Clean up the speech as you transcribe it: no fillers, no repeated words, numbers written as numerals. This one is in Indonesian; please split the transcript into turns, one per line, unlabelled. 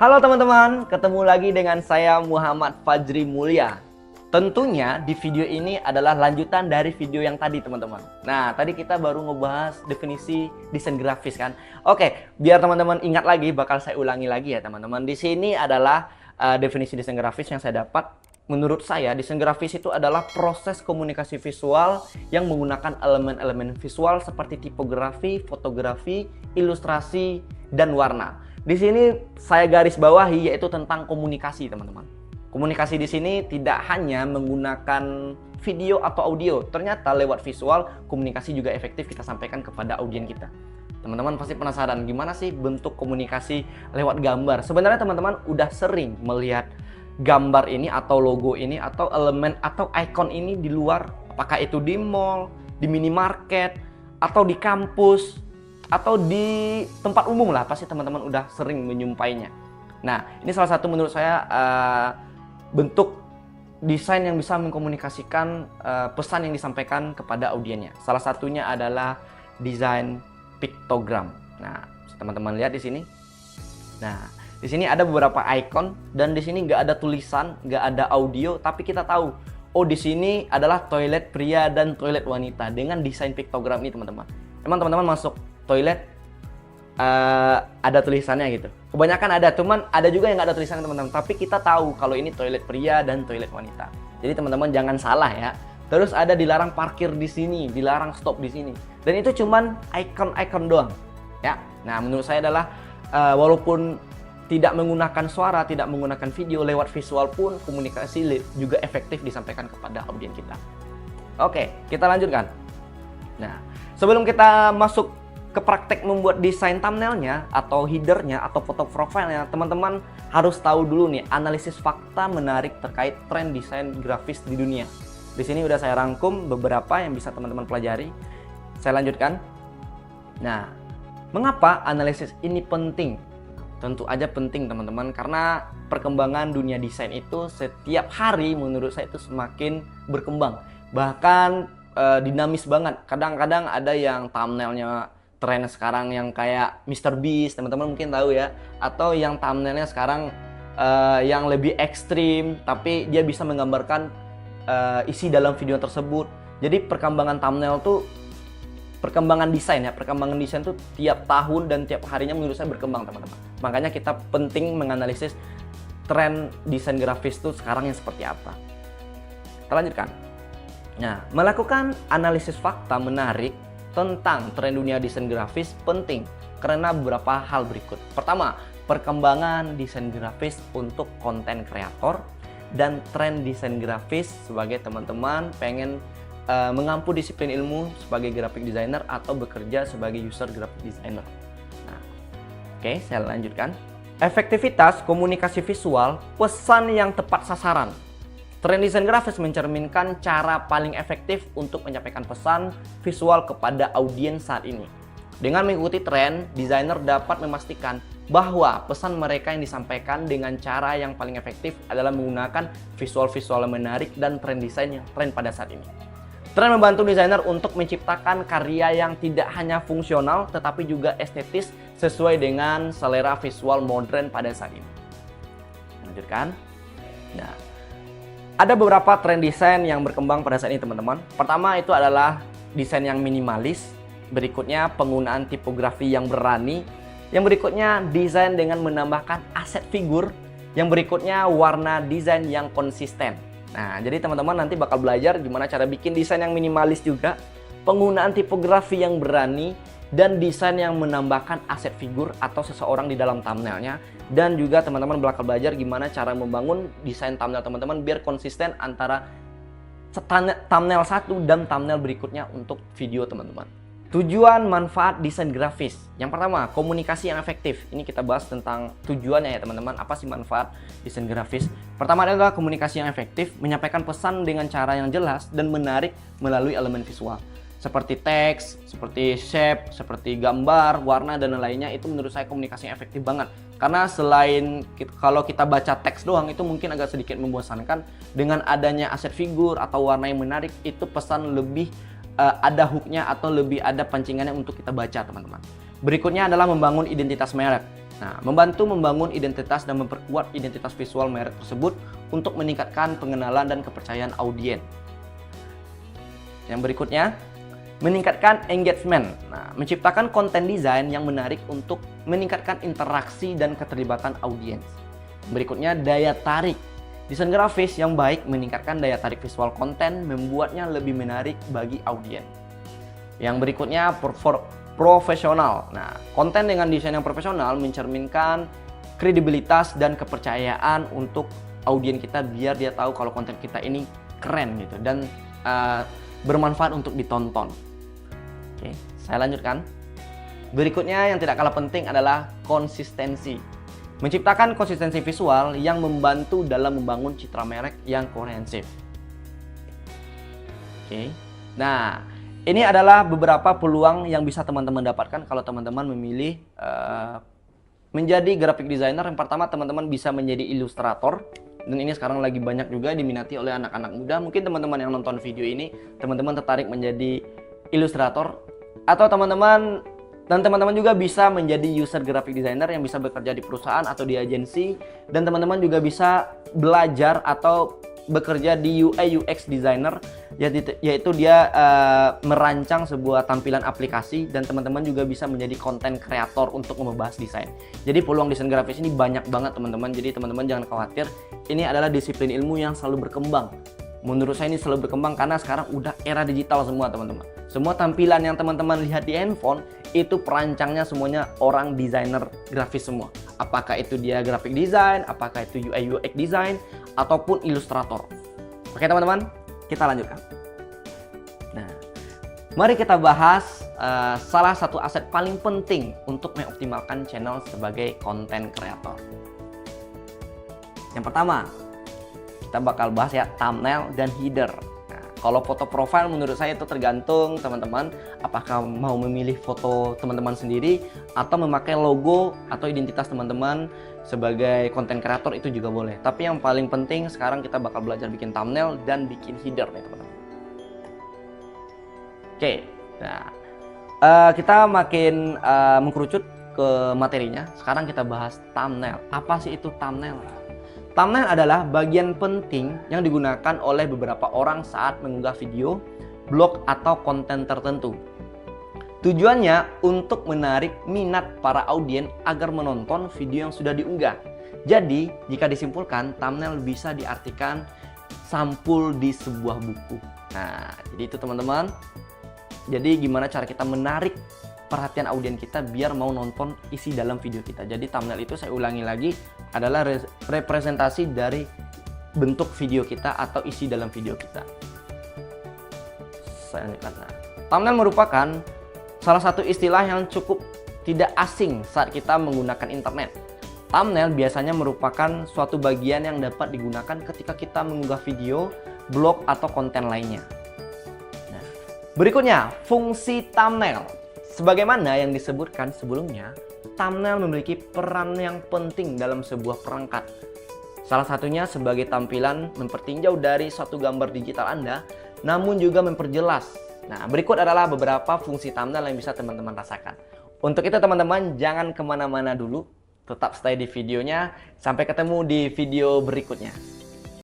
Halo teman-teman, ketemu lagi dengan saya Muhammad Fajri Mulya. Tentunya di video ini adalah lanjutan dari video yang tadi teman-teman. Nah, tadi kita baru ngebahas definisi desain grafis kan. Oke, biar teman-teman ingat lagi, bakal saya ulangi lagi ya teman-teman. Di sini adalah definisi desain grafis yang saya dapat. Menurut saya, desain grafis itu adalah proses komunikasi visual yang menggunakan elemen-elemen visual seperti tipografi, fotografi, ilustrasi, dan warna. Di sini saya garis bawahi yaitu tentang komunikasi, teman-teman. Komunikasi di sini tidak hanya menggunakan video atau audio. Ternyata lewat visual, komunikasi juga efektif kita sampaikan kepada audiens kita. Teman-teman pasti penasaran gimana sih bentuk komunikasi lewat gambar. Sebenarnya teman-teman udah sering melihat gambar ini atau logo ini atau elemen atau icon ini di luar. Apakah itu di mall, di minimarket, atau di kampus, atau di tempat umum lah, pasti teman-teman udah sering menyumpainya. Nah, ini salah satu menurut saya bentuk desain yang bisa mengkomunikasikan pesan yang disampaikan kepada audiensnya. Salah satunya adalah desain piktogram. Nah, teman-teman lihat di sini. Nah, di sini ada beberapa icon dan di sini nggak ada tulisan, nggak ada audio, tapi kita tahu, oh di sini adalah toilet pria dan toilet wanita dengan desain piktogram ini teman-teman. Emang teman-teman masuk toilet ada tulisannya gitu. Kebanyakan ada, cuman ada juga yang nggak ada tulisannya teman-teman. Tapi kita tahu kalau ini toilet pria dan toilet wanita. Jadi teman-teman jangan salah ya. Terus ada dilarang parkir di sini, dilarang stop di sini. Dan itu cuman icon-icon doang. Ya. Nah, menurut saya adalah walaupun tidak menggunakan suara, tidak menggunakan video, lewat visual pun komunikasi juga efektif disampaikan kepada audiens kita. Oke, kita lanjutkan. Nah, sebelum kita masuk ke praktek membuat desain thumbnailnya atau headernya atau foto profilnya, teman-teman harus tahu dulu nih analisis fakta menarik terkait tren desain grafis di dunia. Di sini udah saya rangkum beberapa yang bisa teman-teman pelajari. Saya lanjutkan. Nah, mengapa analisis ini penting? Tentu aja penting teman-teman, karena perkembangan dunia desain itu setiap hari menurut saya itu semakin berkembang. Bahkan dinamis banget. Kadang-kadang ada yang thumbnailnya tren sekarang yang kayak Mr. Beast, teman-teman mungkin tahu ya, atau yang thumbnailnya sekarang yang lebih ekstrim tapi dia bisa menggambarkan isi dalam video tersebut. Jadi perkembangan thumbnail tuh, perkembangan desain tuh tiap tahun dan tiap harinya menurut saya berkembang teman-teman. Makanya kita penting menganalisis tren desain grafis tuh sekarang yang seperti apa. Kita lanjutkan. Nah, melakukan analisis fakta menarik tentang tren dunia desain grafis penting karena beberapa hal berikut. Pertama, perkembangan desain grafis untuk konten kreator dan tren desain grafis sebagai teman-teman pengen mengampu disiplin ilmu sebagai graphic designer atau bekerja sebagai user graphic designer. Nah, oke, saya lanjutkan. Efektivitas komunikasi visual, pesan yang tepat sasaran. Tren desain grafis mencerminkan cara paling efektif untuk menyampaikan pesan visual kepada audiens saat ini. Dengan mengikuti tren, desainer dapat memastikan bahwa pesan mereka yang disampaikan dengan cara yang paling efektif adalah menggunakan visual-visual yang menarik dan tren desain yang tren pada saat ini. Tren membantu desainer untuk menciptakan karya yang tidak hanya fungsional tetapi juga estetis sesuai dengan selera visual modern pada saat ini. Lanjutkan. Nah, ada beberapa tren desain yang berkembang pada saat ini teman-teman. Pertama itu adalah desain yang minimalis. Berikutnya penggunaan tipografi yang berani. Yang berikutnya desain dengan menambahkan aset figur. Yang berikutnya warna desain yang konsisten. Nah, jadi teman-teman nanti bakal belajar gimana cara bikin desain yang minimalis juga, penggunaan tipografi yang berani, dan desain yang menambahkan aset figur atau seseorang di dalam thumbnailnya. Dan juga teman-teman bakal belajar gimana cara membangun desain thumbnail teman-teman biar konsisten antara thumbnail satu dan thumbnail berikutnya untuk video teman-teman. Tujuan manfaat desain grafis. Yang pertama, komunikasi yang efektif. Ini kita bahas tentang tujuannya ya teman-teman. Apa sih manfaat desain grafis? Pertama adalah komunikasi yang efektif, menyampaikan pesan dengan cara yang jelas dan menarik melalui elemen visual. Seperti teks, seperti shape, seperti gambar, warna, dan lainnya. Itu menurut saya komunikasi yang efektif banget. Karena selain kalau kita baca teks doang, itu mungkin agak sedikit membosankan. Dengan adanya aset figur atau warna yang menarik, itu pesan lebih ada hooknya atau lebih ada pancingannya untuk kita baca teman-teman. Berikutnya adalah membangun identitas merek. Nah, membantu membangun identitas dan memperkuat identitas visual merek tersebut untuk meningkatkan pengenalan dan kepercayaan audiens. Yang berikutnya, meningkatkan engagement. Nah, menciptakan konten desain yang menarik untuk meningkatkan interaksi dan keterlibatan audiens. Berikutnya, daya tarik. Desain grafis yang baik meningkatkan daya tarik visual konten, membuatnya lebih menarik bagi audiens. Yang berikutnya, profesional. Nah, konten dengan desain yang profesional mencerminkan kredibilitas dan kepercayaan untuk audiens kita, biar dia tahu kalau konten kita ini keren gitu dan bermanfaat untuk ditonton. Oke, saya lanjutkan. Berikutnya yang tidak kalah penting adalah konsistensi. Menciptakan konsistensi visual yang membantu dalam membangun citra merek yang komprehensif. Oke. Nah, ini adalah beberapa peluang yang bisa teman-teman dapatkan kalau teman-teman memilih menjadi graphic designer. Yang pertama, teman-teman bisa menjadi ilustrator. Dan ini sekarang lagi banyak juga diminati oleh anak-anak muda. Mungkin teman-teman yang nonton video ini, teman-teman tertarik menjadi ilustrator. Atau teman-teman juga bisa menjadi user graphic designer yang bisa bekerja di perusahaan atau di agensi. Dan teman-teman juga bisa belajar atau bekerja di UI UX designer, yaitu dia merancang sebuah tampilan aplikasi, dan teman-teman juga bisa menjadi konten kreator untuk membahas desain. Jadi peluang desain grafis ini banyak banget teman-teman. Jadi teman-teman jangan khawatir, ini adalah disiplin ilmu yang selalu berkembang. Menurut saya ini selalu berkembang karena sekarang udah era digital semua teman-teman. Semua tampilan yang teman-teman lihat di handphone itu perancangnya semuanya orang desainer grafis semua. Apakah itu dia graphic design, apakah itu UI UX design, ataupun ilustrator. Oke teman-teman, kita lanjutkan. Nah, mari kita bahas salah satu aset paling penting untuk mengoptimalkan channel sebagai konten kreator. Yang pertama, kita bakal bahas ya thumbnail dan header. Nah, kalau foto profile menurut saya itu tergantung teman-teman apakah mau memilih foto teman-teman sendiri atau memakai logo atau identitas teman-teman sebagai konten kreator, itu juga boleh. Tapi yang paling penting sekarang kita bakal belajar bikin thumbnail dan bikin header nih teman-teman. Oke, nah kita makin mengkerucut ke materinya. Sekarang kita bahas thumbnail. Apa sih itu thumbnail? Thumbnail adalah bagian penting yang digunakan oleh beberapa orang saat mengunggah video, blog, atau konten tertentu. Tujuannya untuk menarik minat para audiens agar menonton video yang sudah diunggah. Jadi, jika disimpulkan, thumbnail bisa diartikan sampul di sebuah buku. Nah, jadi itu teman-teman. Jadi gimana cara kita menarik perhatian audiens kita biar mau nonton isi dalam video kita. Jadi thumbnail itu, saya ulangi lagi, adalah representasi dari bentuk video kita atau isi dalam video kita. Saya lanjutkan. Nah, thumbnail merupakan salah satu istilah yang cukup tidak asing saat kita menggunakan internet. Thumbnail biasanya merupakan suatu bagian yang dapat digunakan ketika kita mengunggah video, blog, atau konten lainnya. Nah, berikutnya, fungsi thumbnail. Sebagaimana yang disebutkan sebelumnya, thumbnail memiliki peran yang penting dalam sebuah perangkat. Salah satunya sebagai tampilan mempertinjau dari suatu gambar digital Anda, namun juga memperjelas. Nah, berikut adalah beberapa fungsi thumbnail yang bisa teman-teman rasakan. Untuk itu teman-teman jangan kemana-mana dulu, tetap stay di videonya. Sampai ketemu di video berikutnya.